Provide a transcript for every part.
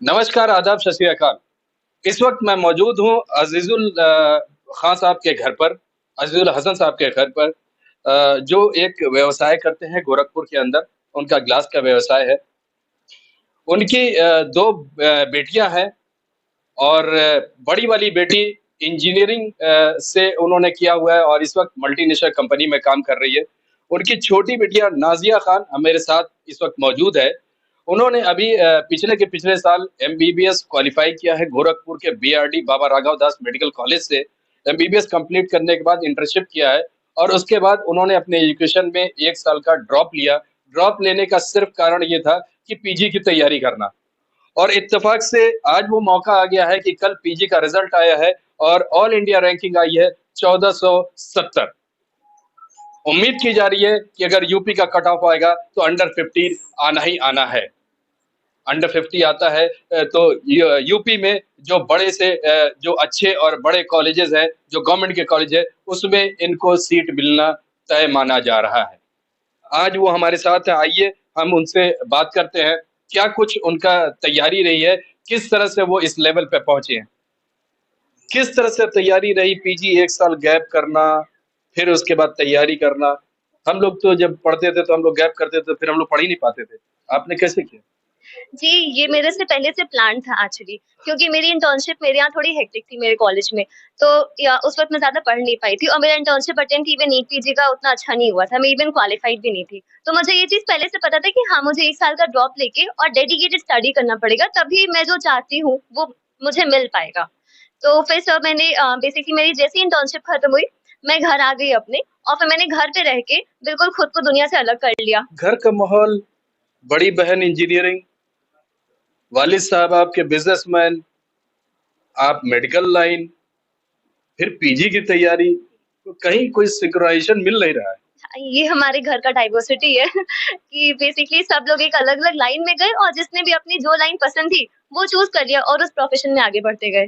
नमस्कार, आदाब, सत श्री अकाल। इस वक़्त मैं मौजूद हूँ अज़ीज़ुल ख़ान साहब के घर पर, अज़ीज़ुल हसन साहब के घर पर जो एक व्यवसाय करते हैं गोरखपुर के अंदर, उनका ग्लास का व्यवसाय है। उनकी 2 बेटियाँ हैं और बड़ी वाली बेटी इंजीनियरिंग से उन्होंने किया हुआ है और इस वक़्त मल्टीनेशनल कंपनी में काम कर रही है। उनकी छोटी बेटियाँ नाज़िया ख़ान मेरे साथ इस वक़्त मौजूद है। उन्होंने अभी पिछले के पिछले साल एमबीबीएस क्वालिफ़ाई किया है गोरखपुर के बीआरडी बाबा राघव दास मेडिकल कॉलेज से। एमबीबीएस कंप्लीट करने के बाद इंटर्नशिप किया है और उसके बाद उन्होंने अपने एजुकेशन में 1 साल का ड्रॉप लिया। ड्रॉप लेने का सिर्फ़ कारण ये था कि पीजी की तैयारी करना। और इत्तेफाक से आज वो मौका आ गया है कि कल पीजी का रिजल्ट आया है और ऑल इंडिया रैंकिंग आई है 1470। उम्मीद की जा रही है कि अगर यूपी का कट ऑफ आएगा तो अंडर 50 आना ही आना है। अंडर 50 आता है तो यूपी में जो बड़े से जो अच्छे और बड़े कॉलेजेस हैं, जो गवर्नमेंट के कॉलेज है, उसमें इनको सीट मिलना तय माना जा रहा है। आज वो हमारे साथ हैं, आइए हम उनसे बात करते हैं। क्या कुछ उनका तैयारी रही है, किस तरह से वो इस लेवल पे पहुँचे हैं? किस तरह से तैयारी रही पीजी 1 साल गैप करना, फिर उसके बाद तैयारी करना? हम लोग तो जब पढ़ते थे तो हम लोग गैप करते थे, फिर हम लोग पढ़ ही नहीं पाते थे। आपने कैसे किया? जी, ये मेरे से पहले से प्लान था एक्चुअली क्योंकि मेरी इंटर्नशिप मेरे यहाँ थोड़ी हेक्टिक थी मेरे कॉलेज में। तो या उस वक़्त मैं ज़्यादा पढ़ नहीं पाई थी और मेरा internship attempt even NEET PG का उतना अच्छा नहीं हुआ था। मैं इवन क्वालिफाइड भी नहीं थी। तो मुझे ये चीज़ पहले से पता था कि हाँ, मुझे 1 साल का ड्रॉप लेके और डेडिकेटेड स्टडी करना पड़ेगा तभी मैं जो चाहती हूँ वो मुझे मिल पाएगा। तो फिर सर मैंने बेसिकली मेरी जैसे ही इंटर्नशिप खत्म हुई, मैं घर आ गई अपने और फिर मैंने घर पे रह के बिल्कुल खुद को दुनिया से अलग कर लिया। घर का माहौल, बड़ी बहन इंजीनियरिंग, वालिद साहब आपके बिज़नेसमैन, आप मेडिकल लाइन, फिर पीजी की तैयारी, तो कहीं कोई सिंक्रोनाइज़ेशन मिल नहीं रहा है। ये हमारे घर का डाइवर्सिटी है कि बेसिकली सब लोग एक अलग-अलग लाइन में गए और जिसने भी अपनी जो लाइन पसंद थी, वो चूज़ कर लिया और उस प्रोफ़ेशन में आगे बढ़ते गए।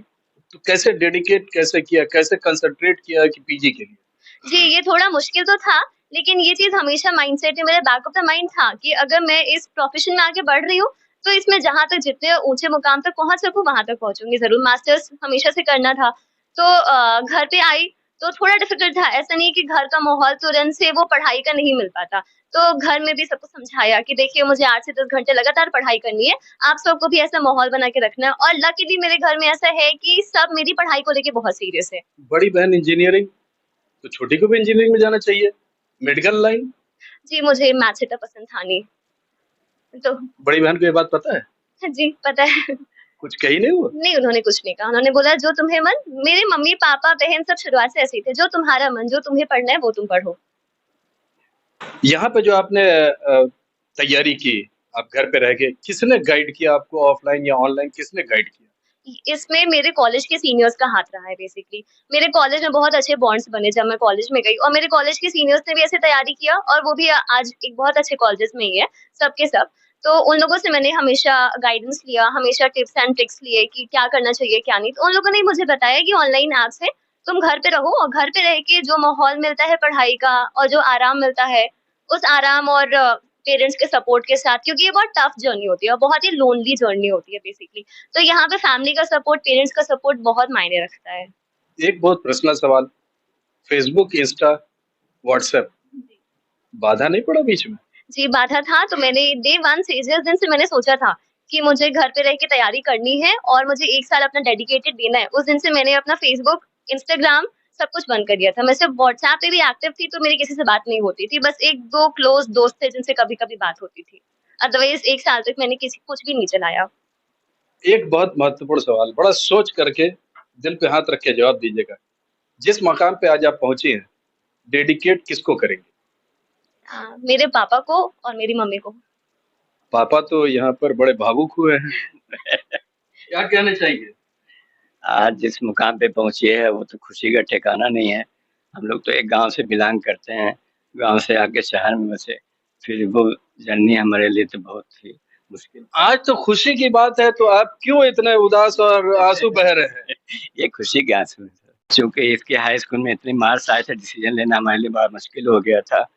तो कैसे डेडिकेट कैसे किया, कैसे कंसंट्रेट किया कि पीजी के लिए? जी, ये थोड़ा मुश्किल तो था, लेकिन ये चीज़ हमेशा माइंडसेट में मेरे बैक ऑफ द माइंड था कि अगर मैं इस प्रोफ़ेशन में आगे बढ़ रही हूँ, तो इसमें जहाँ तक जितने ऊँचे मुकाम तक पहुँच सकूँ, वहाँ तक पहुँचूँगी ज़रूर। मास्टर्स हमेशा से करना था, तो घर पे आई तो थोड़ा डिफ़िकल्ट था। ऐसा नहीं कि घर का माहौल तुरंत से वो पढ़ाई का नहीं मिल पाता। तो घर में भी सबको समझाया कि देखिए मुझे 8 से 10 घंटे लगातार पढ़ाई करनी है, आप सबको भी ऐसा माहौल बना के रखना है और लकीली मेरे घर में ऐसा है कि सब मेरी पढ़ाई को लेके बहुत सीरियस है। बड़ी बहन इंजीनियरिंग, तो छोटी को भी इंजीनियरिंग में जाना चाहिए। मेडिकल लाइन, जी, मुझे मैथ्स इतना पसंद था नहीं। तो बड़ी बहन को ये बात पता है? हाँ जी, पता है। कुछ कही नहीं वो? नहीं, उन्होंने कुछ नहीं कहा। उन्होंने बोला जो तुम्हें मन मेरे मम्मी-पापा, बहन सब शुरुआत से ऐसे ही थे, जो तुम्हारा मन, जो तुम्हें पढ़ना है वो तुम पढ़ो। यहाँ पे जो आपने तैयारी की, आप घर पे रह के, किसने गाइड किया आपको ऑफलाइन या ऑनलाइन किसने गाइड किया? इसमें मेरे कॉलेज के सीनियर्स का हाथ रहा है बेसिकली। मेरे कॉलेज में बहुत अच्छे बॉन्ड्स बने जब मैं कॉलेज में गई और मेरे कॉलेज के सीनियर्स ने भी ऐसे तैयारी किया और वो भी आज एक बहुत अच्छे कॉलेजेस में ही है, सब के सब। तो उन लोगों से मैंने हमेशा गाइडेंस लिया, हमेशा टिप्स एंड ट्रिक्स लिए कि क्या करना चाहिए, क्या नहीं। तो उन लोगों ने मुझे बताया कि ऑनलाइन ऐप्स है, तुम घर पे रहो और घर पे रह के जो माहौल मिलता है पढ़ाई का और जो आराम मिलता है, उस आराम और पेरेंट्स के सपोर्ट के साथ क्योंकि ये बहुत टफ जर्नी होती है और बहुत ही लोनली जर्नी होती है बेसिकली। तो यहाँ पे फैमिली का सपोर्ट, पेरेंट्स का सपोर्ट बहुत मायने रखता है। एक बहुत पर्सनल सवाल, फेसबुक, इंस्टा, व्हाट्सएप जी। बाधा नहीं पड़ा बीच में? जी, बाधा था तो मैंने डे 1 से जिस दिन से मैंने सोचा था कि मुझे घर पे रह के तैयारी करनी है और मुझे 1 साल अपना डेडिकेटेड देना है, उस दिन से मैंने अपना फेसबुक, इंस्टाग्राम सब कुछ बंद कर दिया था। मैं सिर्फ़ व्हाट्सऐप पे भी एक्टिव थी तो मेरी किसी से बात नहीं होती थी। बस 1-2 क्लोज़ दोस्त थे जिनसे कभी-कभी बात होती थी। अदरवाइज़ 1 साल तक मैंने किसी कुछ भी नहीं चलाया। एक बहुत महत्वपूर्ण सवाल, बड़ा सोच करके दिल पे हाथ रख के जवाब दीजिएगा। जिस मकाम पे आज आप पहुँची हैं, डेडिकेट किसको करेंगे? मेरे पापा को और मेरी मम्मी को। पापा तो यहाँ पर बड़े भावुक हुए हैं। क्या कहना चाहेंगे? आज जिस मुकाम पे पहुँची है वो तो खुशी का ठिकाना नहीं है। हम लोग तो एक गाँव से बिलॉन्ग करते हैं, गाँव से आके शहर में बसे, फिर वो जर्नी हमारे लिए तो बहुत ही मुश्किल था। आज तो खुशी की बात है तो आप क्यों इतने उदास और आंसू बह रहे हैं? ये खुशी के आँसू हैं सर, चूँकि इसके हाई स्कूल में इतनी मार्क्स आए थे डिसीज़न लेना हमारे लिए बड़ा मुश्किल हो गया था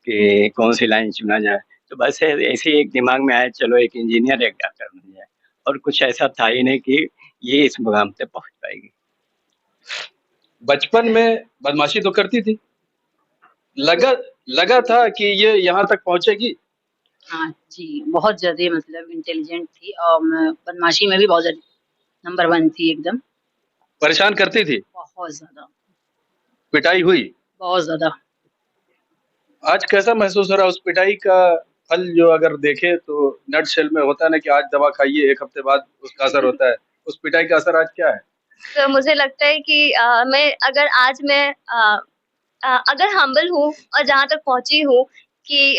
कि कौन-सी लाइन चुना जाए। तो बस ऐसे ही एक दिमाग में आया चलो एक इंजीनियर, एक डॉक्टर बन जाए और कुछ ऐसा था ही नहीं कि ये इस मुकाम पे पहुँच पाएगी। बचपन में बदमाशी तो करती थी? लगा लगा था कि ये यहाँ तक पहुँचेगी? हाँ जी, बहुत ज़्यादा मतलब इंटेलिजेंट थी और मैं बदमाशी में भी बहुत ज़्यादा नंबर 1 थी एकदम। परेशान करती थी? बहुत ज़्यादा, पिटाई हुई? बहुत ज़्यादा। आज कैसा महसूस हो रहा है उस पिटाई का फल जो अगर देखें तो नटशेल में होता है ना कि आज दवा खाइए, 1 हफ्ते बाद उसका असर होता है। उस पिटाई का असर आज क्या है? तो मुझे लगता है कि मैं अगर आज मैं अगर हम्बल हूँ और जहाँ तक पहुँची हूँ कि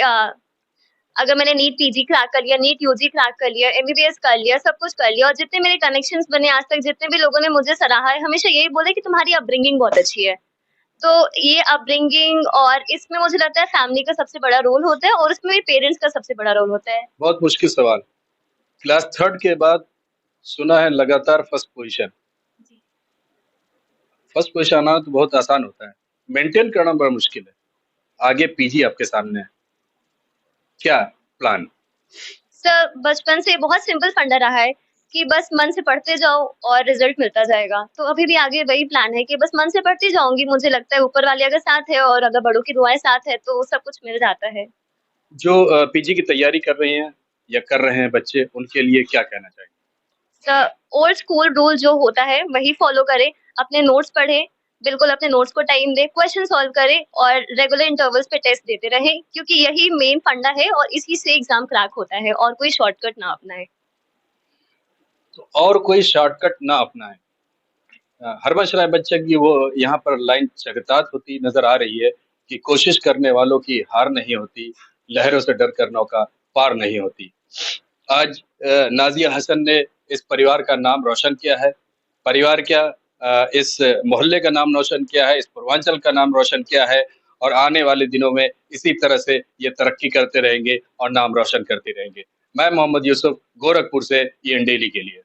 अगर मैंने नीट पीजी क्रैक कर लिया, नीट यूजी क्रैक कर लिया, एमबीबीएस कर लिया, सब कुछ कर लिया और जितने मेरे कनेक्शंस बने आज तक, जितने भी लोगों ने मुझे सराहा है, हमेशा यही बोला कि तुम्हारी अपब्रिंगिंग बहुत अच्छी है। तो ये अपब्रिंगिंग और इसमें मुझे लगता है फैमिली का सबसे बड़ा रोल होता है और उसमें पेरेंट्स का सबसे बड़ा रोल होता है। बहुत मुश्किल सवाल। क्लास 3rd के बाद सुना है लगातार फर्स्ट पोज़ीशन। जी। फर्स्ट पोज़ीशन आना तो बहुत आसान होता है, मेंटेन करना बड़ा मुश्किल है। आगे पीजी आपके सामने है। क्या प्लान? सर बचपन से बहुत सिंपल फंडा रहा है कि बस मन से पढ़ते जाओ और रिजल्ट मिलता जाएगा। तो अभी भी आगे वही प्लान है कि बस मन से पढ़ती जाऊँगी, मुझे लगता है ऊपर वाले अगर साथ है और अगर बड़ों की दुआएँ साथ है तो सब कुछ मिल जाता है। जो पीजी की तैयारी कर रही हैं या कर रहे हैं बच्चे, उनके लिए क्या कहना चाहेंगे? ओल्ड स्कूल रूल जो होता है वही फॉलो करें, अपने नोट्स पढ़ें, बिल्कुल अपने नोट्स को टाइम दें, क्वेश्चन सॉल्व करें और रेगुलर इंटरवल्स पे टेस्ट देते रहें क्योंकि यही मेन फंडा है और इसी से एग्जाम क्रैक होता है और कोई शॉर्टकट ना अपनाएं। तो और कोई शॉर्टकट ना अपनाएं। हरबंश राय बच्चन की वो यहाँ पर लाइन चरितार्थ होती नजर आ रही है कि कोशिश करने वालों की हार नहीं होती, लहरों से डर कर नौका पार नहीं होती। आज नाजिया हसन ने इस परिवार का नाम रोशन किया है। परिवार क्या, इस मोहल्ले का नाम रोशन किया है, इस पूर्वांचल का नाम रोशन किया है और आने वाले दिनों में इसी तरह से ये तरक्की करते रहेंगे और नाम रोशन करते रहेंगे। मैं मोहम्मद यूसुफ, गोरखपुर से ईएन डेली के लिए।